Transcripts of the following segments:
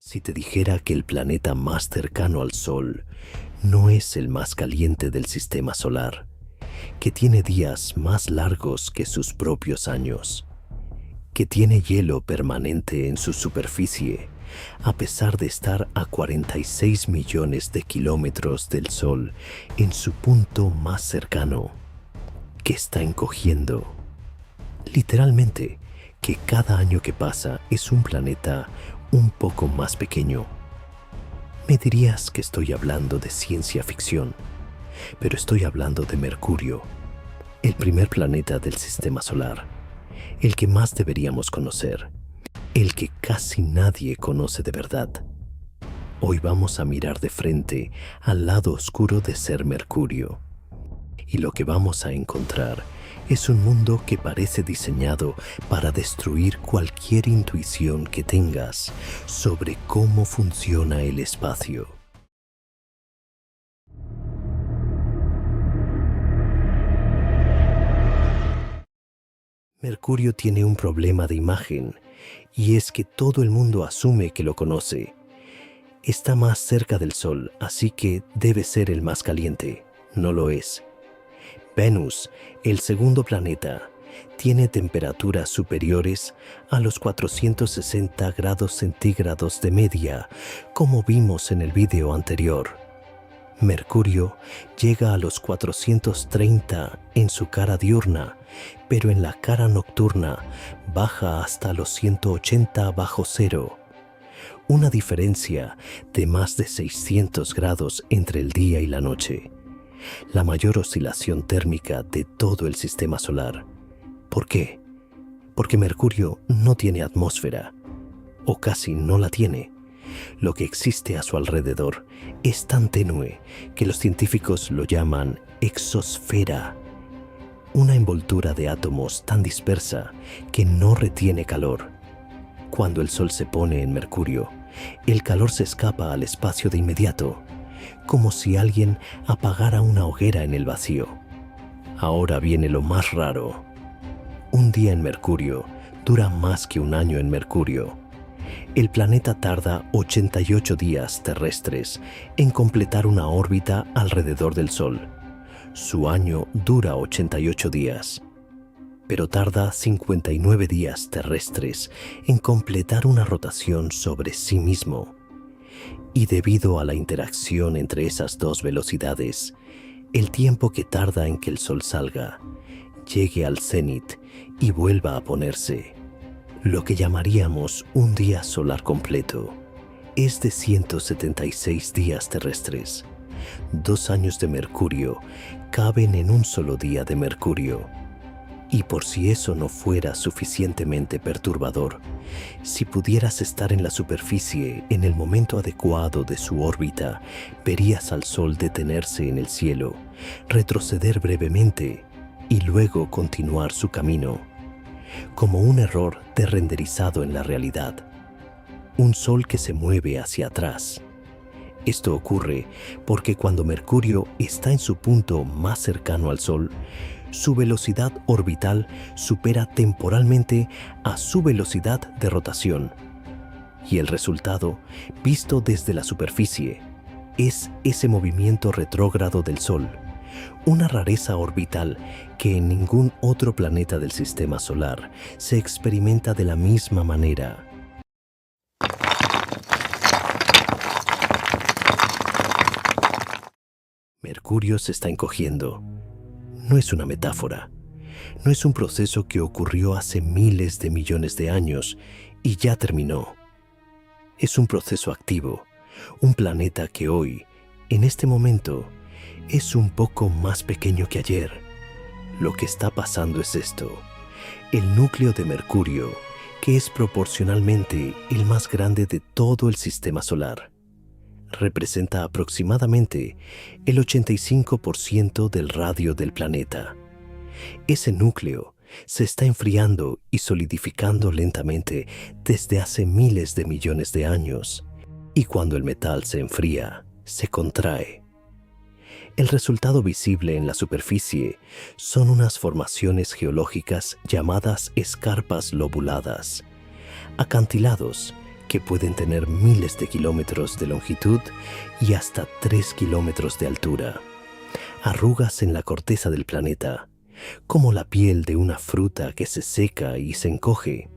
Si te dijera que el planeta más cercano al Sol no es el más caliente del sistema solar, que tiene días más largos que sus propios años, que tiene hielo permanente en su superficie, a pesar de estar a 46 millones de kilómetros del Sol en su punto más cercano, que está encogiendo, literalmente, que cada año que pasa es un planeta un poco más pequeño. Me dirías que estoy hablando de ciencia ficción, pero estoy hablando de Mercurio, el primer planeta del sistema solar, el que más deberíamos conocer, el que casi nadie conoce de verdad. Hoy vamos a mirar de frente al lado oscuro de ser Mercurio, y lo que vamos a encontrar es un mundo que parece diseñado para destruir cualquier intuición que tengas sobre cómo funciona el espacio. Mercurio tiene un problema de imagen, y es que todo el mundo asume que lo conoce. Está más cerca del Sol, así que debe ser el más caliente. No lo es. Venus, el segundo planeta, tiene temperaturas superiores a los 460 grados centígrados de media, como vimos en el video anterior. Mercurio llega a los 430 en su cara diurna, pero en la cara nocturna baja hasta los 180 bajo cero. Una diferencia de más de 600 grados entre el día y la noche. La mayor oscilación térmica de todo el sistema solar. ¿Por qué? Porque Mercurio no tiene atmósfera, o casi no la tiene. Lo que existe a su alrededor es tan tenue que los científicos lo llaman exosfera, una envoltura de átomos tan dispersa que no retiene calor. Cuando el Sol se pone en Mercurio, el calor se escapa al espacio de inmediato, como si alguien apagara una hoguera en el vacío. Ahora viene lo más raro. Un día en Mercurio dura más que un año en Mercurio. El planeta tarda 88 días terrestres en completar una órbita alrededor del Sol. Su año dura 88 días, pero tarda 59 días terrestres en completar una rotación sobre sí mismo. Y debido a la interacción entre esas dos velocidades, el tiempo que tarda en que el Sol salga, llegue al cenit y vuelva a ponerse, lo que llamaríamos un día solar completo, es de 176 días terrestres. 2 años de Mercurio caben en un solo día de Mercurio. Y por si eso no fuera suficientemente perturbador, si pudieras estar en la superficie en el momento adecuado de su órbita, verías al Sol detenerse en el cielo, retroceder brevemente y luego continuar su camino, como un error de renderizado en la realidad. Un Sol que se mueve hacia atrás. Esto ocurre porque cuando Mercurio está en su punto más cercano al Sol, su velocidad orbital supera temporalmente a su velocidad de rotación. Y el resultado, visto desde la superficie, es ese movimiento retrógrado del Sol, una rareza orbital que en ningún otro planeta del sistema solar se experimenta de la misma manera. Mercurio se está encogiendo. No es una metáfora. No es un proceso que ocurrió hace miles de millones de años y ya terminó. Es un proceso activo, un planeta que hoy, en este momento, es un poco más pequeño que ayer. Lo que está pasando es esto. El núcleo de Mercurio, que es proporcionalmente el más grande de todo el sistema solar, representa aproximadamente el 85% del radio del planeta. Ese núcleo se está enfriando y solidificando lentamente desde hace miles de millones de años, y cuando el metal se enfría, se contrae. El resultado visible en la superficie son unas formaciones geológicas llamadas escarpas lobuladas, acantilados que pueden tener miles de kilómetros de longitud y hasta 3 kilómetros de altura. Arrugas en la corteza del planeta, como la piel de una fruta que se seca y se encoge.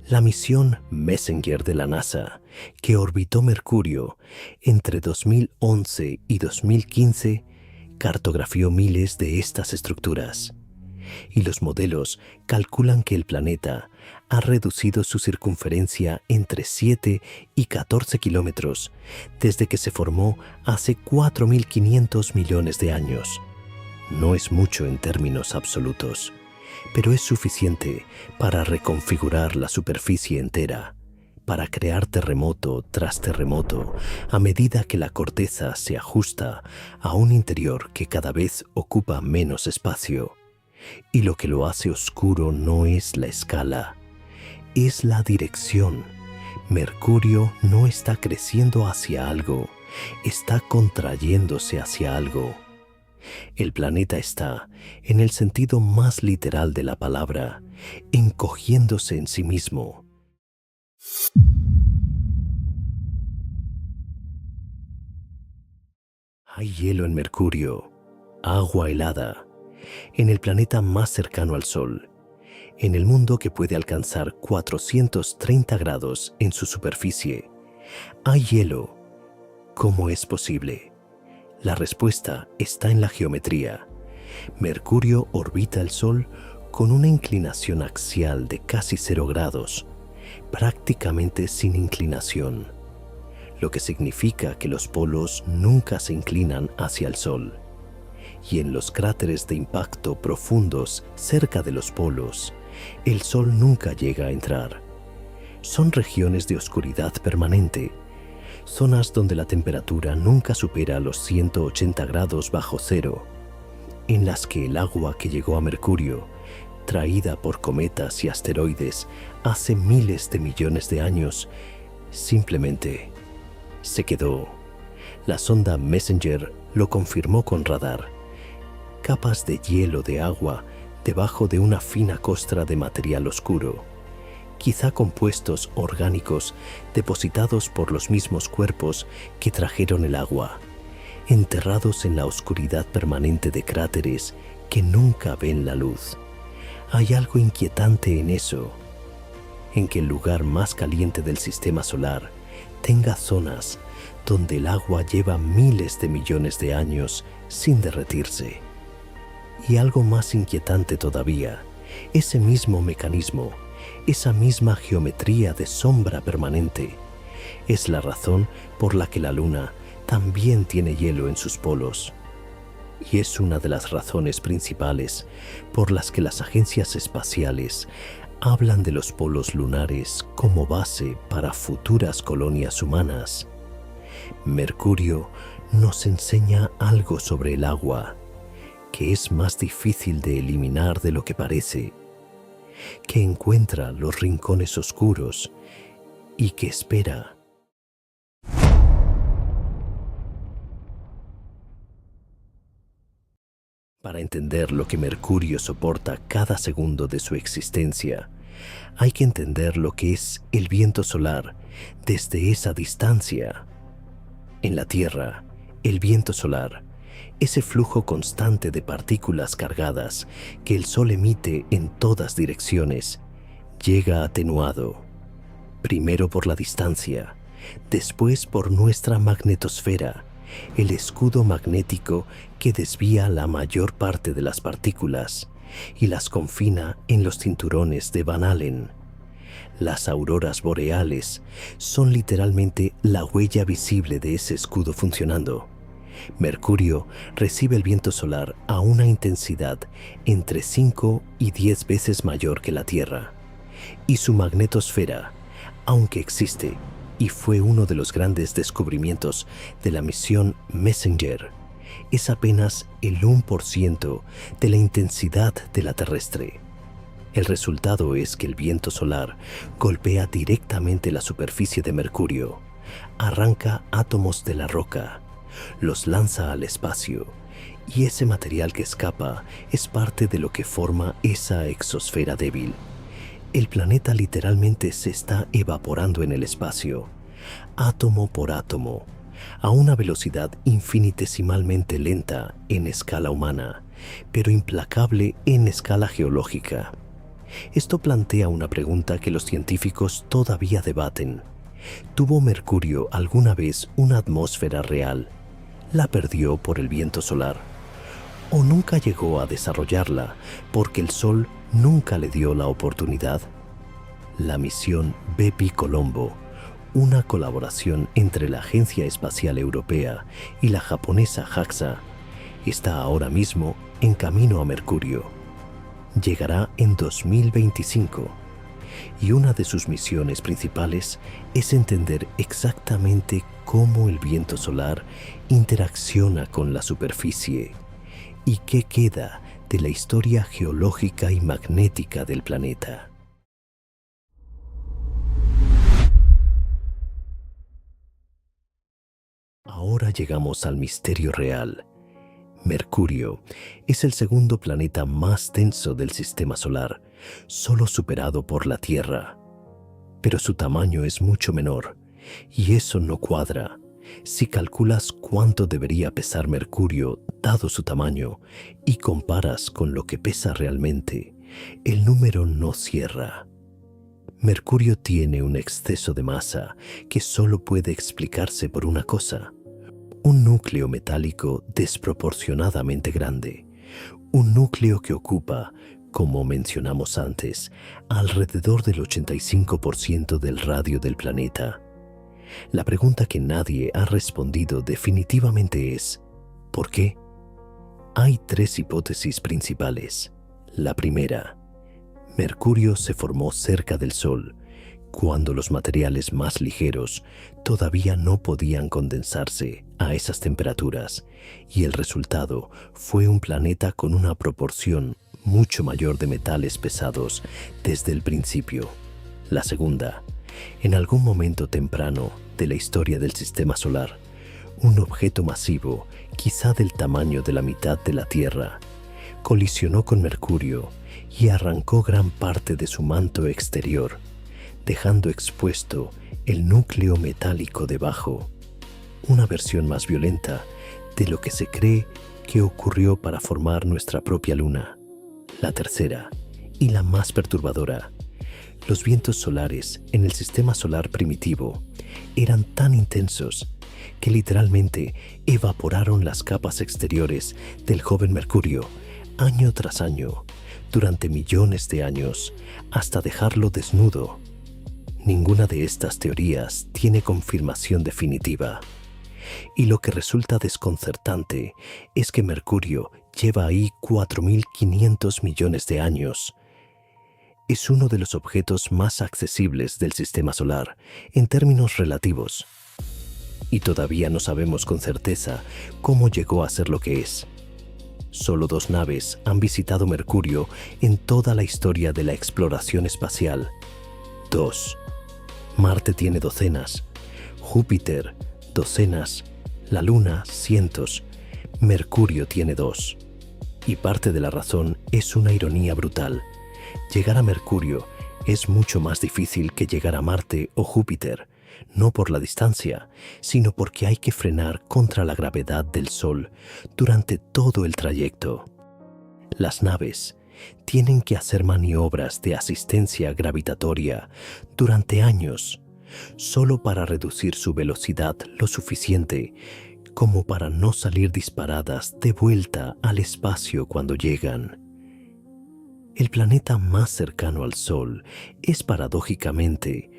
La misión Messenger de la NASA, que orbitó Mercurio entre 2011 y 2015, cartografió miles de estas estructuras. Y los modelos calculan que el planeta ha reducido su circunferencia entre 7 y 14 kilómetros desde que se formó hace 4.500 millones de años. No es mucho en términos absolutos, pero es suficiente para reconfigurar la superficie entera, para crear terremoto tras terremoto a medida que la corteza se ajusta a un interior que cada vez ocupa menos espacio. Y lo que lo hace oscuro no es la escala, es la dirección. Mercurio no está creciendo hacia algo, está contrayéndose hacia algo. El planeta está, en el sentido más literal de la palabra, encogiéndose en sí mismo. Hay hielo en Mercurio, agua helada, en el planeta más cercano al Sol, en el mundo que puede alcanzar 430 grados en su superficie. Hay hielo. ¿Cómo es posible? La respuesta está en la geometría. Mercurio orbita el Sol con una inclinación axial de casi 0 grados, prácticamente sin inclinación, lo que significa que los polos nunca se inclinan hacia el Sol. Y en los cráteres de impacto profundos cerca de los polos, el Sol nunca llega a entrar. Son regiones de oscuridad permanente, zonas donde la temperatura nunca supera los 180 grados bajo cero, en las que el agua que llegó a Mercurio, traída por cometas y asteroides hace miles de millones de años, simplemente se quedó. La sonda Messenger lo confirmó con radar. Capas de hielo de agua debajo de una fina costra de material oscuro, quizá compuestos orgánicos depositados por los mismos cuerpos que trajeron el agua, enterrados en la oscuridad permanente de cráteres que nunca ven la luz. Hay algo inquietante en eso, en que el lugar más caliente del sistema solar tenga zonas donde el agua lleva miles de millones de años sin derretirse. Y algo más inquietante todavía, ese mismo mecanismo, esa misma geometría de sombra permanente, es la razón por la que la Luna también tiene hielo en sus polos. Y es una de las razones principales por las que las agencias espaciales hablan de los polos lunares como base para futuras colonias humanas. Mercurio nos enseña algo sobre el agua, que es más difícil de eliminar de lo que parece, que encuentra los rincones oscuros y que espera. Para entender lo que Mercurio soporta cada segundo de su existencia, hay que entender lo que es el viento solar desde esa distancia. En la Tierra, el viento solar, ese flujo constante de partículas cargadas que el Sol emite en todas direcciones, llega atenuado, primero por la distancia, después por nuestra magnetosfera, el escudo magnético que desvía la mayor parte de las partículas y las confina en los cinturones de Van Allen. Las auroras boreales son literalmente la huella visible de ese escudo funcionando. Mercurio recibe el viento solar a una intensidad entre 5 y 10 veces mayor que la Tierra, y su magnetosfera, aunque existe y fue uno de los grandes descubrimientos de la misión Messenger, es apenas el 1% de la intensidad de la terrestre. El resultado es que el viento solar golpea directamente la superficie de Mercurio, arranca átomos de la roca, los lanza al espacio, y ese material que escapa es parte de lo que forma esa exosfera débil, El planeta literalmente se está evaporando en el espacio, átomo por átomo, a una velocidad infinitesimalmente lenta en escala humana, pero implacable en escala geológica. Esto plantea una pregunta que los científicos todavía debaten. ¿Tuvo Mercurio alguna vez una atmósfera real? ¿La perdió por el viento solar? ¿O nunca llegó a desarrollarla porque el Sol nunca le dio la oportunidad? La misión Bepi Colombo, una colaboración entre la Agencia Espacial Europea y la japonesa JAXA, está ahora mismo en camino a Mercurio. Llegará en 2025 y una de sus misiones principales es entender exactamente cómo el viento solar interacciona con la superficie y qué queda de la historia geológica y magnética del planeta. Ahora llegamos al misterio real. Mercurio es el segundo planeta más denso del sistema solar, solo superado por la Tierra. Pero su tamaño es mucho menor, y eso no cuadra. Si calculas cuánto debería pesar Mercurio dado su tamaño y comparas con lo que pesa realmente, el número no cierra. Mercurio tiene un exceso de masa que solo puede explicarse por una cosa: un núcleo metálico desproporcionadamente grande, un núcleo que ocupa, como mencionamos antes, alrededor del 85% del radio del planeta. La pregunta que nadie ha respondido definitivamente es: ¿por qué? Hay tres hipótesis principales. La primera: Mercurio se formó cerca del Sol, cuando los materiales más ligeros todavía no podían condensarse a esas temperaturas, y el resultado fue un planeta con una proporción mucho mayor de metales pesados desde el principio. La segunda: en algún momento temprano de la historia del sistema solar, un objeto masivo, quizá del tamaño de la mitad de la Tierra, colisionó con Mercurio y arrancó gran parte de su manto exterior, dejando expuesto el núcleo metálico debajo, una versión más violenta de lo que se cree que ocurrió para formar nuestra propia luna. La tercera, y la más perturbadora: los vientos solares en el sistema solar primitivo eran tan intensos que literalmente evaporaron las capas exteriores del joven Mercurio año tras año, durante millones de años, hasta dejarlo desnudo. Ninguna de estas teorías tiene confirmación definitiva. Y lo que resulta desconcertante es que Mercurio lleva ahí 4.500 millones de años. Es uno de los objetos más accesibles del sistema solar en términos relativos. Y todavía no sabemos con certeza cómo llegó a ser lo que es. Solo 2 naves han visitado Mercurio en toda la historia de la exploración espacial. 2. Marte tiene docenas, Júpiter docenas, la Luna cientos, Mercurio tiene 2. Y parte de la razón es una ironía brutal. Llegar a Mercurio es mucho más difícil que llegar a Marte o Júpiter, no por la distancia, sino porque hay que frenar contra la gravedad del Sol durante todo el trayecto. Las naves tienen que hacer maniobras de asistencia gravitatoria durante años, solo para reducir su velocidad lo suficiente como para no salir disparadas de vuelta al espacio cuando llegan. El planeta más cercano al Sol es paradójicamente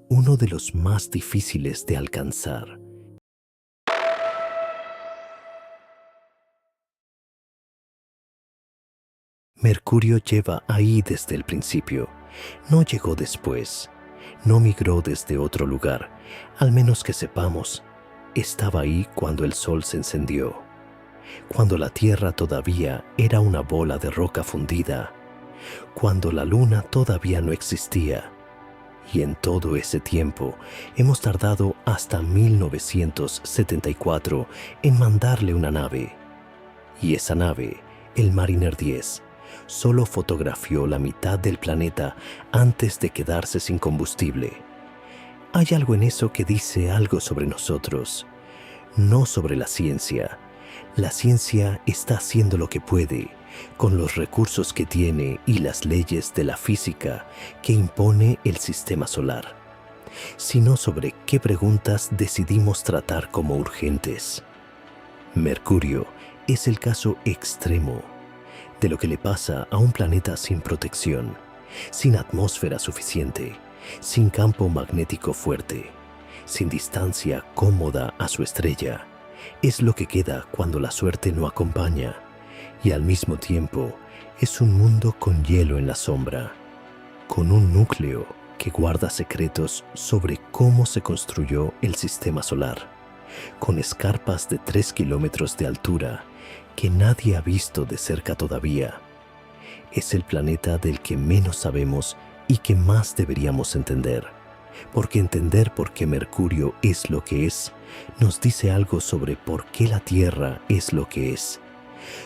uno de los más difíciles de alcanzar. Mercurio lleva ahí desde el principio. No llegó después. No migró desde otro lugar. Al menos que sepamos, estaba ahí cuando el Sol se encendió. Cuando la Tierra todavía era una bola de roca fundida. Cuando la Luna todavía no existía. Y en todo ese tiempo hemos tardado hasta 1974 en mandarle una nave. Y esa nave, el Mariner 10, Solo fotografió la mitad del planeta antes de quedarse sin combustible. Hay algo en eso que dice algo sobre nosotros, no sobre la ciencia. La ciencia está haciendo lo que puede, con los recursos que tiene y las leyes de la física que impone el sistema solar, sino sobre qué preguntas decidimos tratar como urgentes. Mercurio es el caso extremo de lo que le pasa a un planeta sin protección, sin atmósfera suficiente, sin campo magnético fuerte, sin distancia cómoda a su estrella. Es lo que queda cuando la suerte no acompaña, y al mismo tiempo es un mundo con hielo en la sombra, con un núcleo que guarda secretos sobre cómo se construyó el sistema solar, con escarpas de 3 kilómetros de altura que nadie ha visto de cerca todavía. Es el planeta del que menos sabemos y que más deberíamos entender, porque entender por qué Mercurio es lo que es nos dice algo sobre por qué la Tierra es lo que es,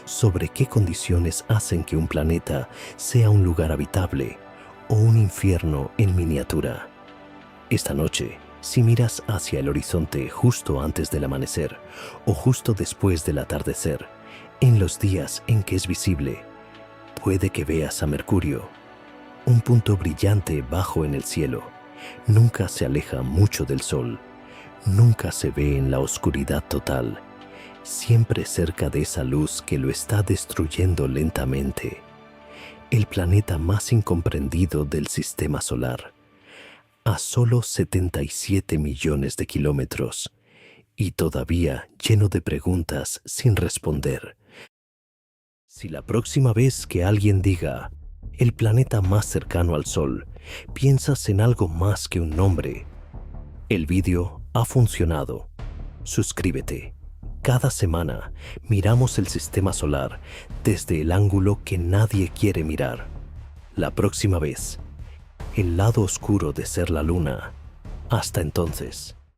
sobre qué condiciones hacen que un planeta sea un lugar habitable o un infierno en miniatura. Esta noche, si miras hacia el horizonte justo antes del amanecer o justo después del atardecer, en los días en que es visible, puede que veas a Mercurio, un punto brillante bajo en el cielo. Nunca se aleja mucho del Sol, nunca se ve en la oscuridad total, siempre cerca de esa luz que lo está destruyendo lentamente. El planeta más incomprendido del sistema solar, a solo 77 millones de kilómetros, y todavía lleno de preguntas sin responder. Si la próxima vez que alguien diga el planeta más cercano al Sol, piensas en algo más que un nombre, el vídeo ha funcionado. Suscríbete. Cada semana miramos el sistema solar desde el ángulo que nadie quiere mirar. La próxima vez, el lado oscuro de ser la Luna. Hasta entonces.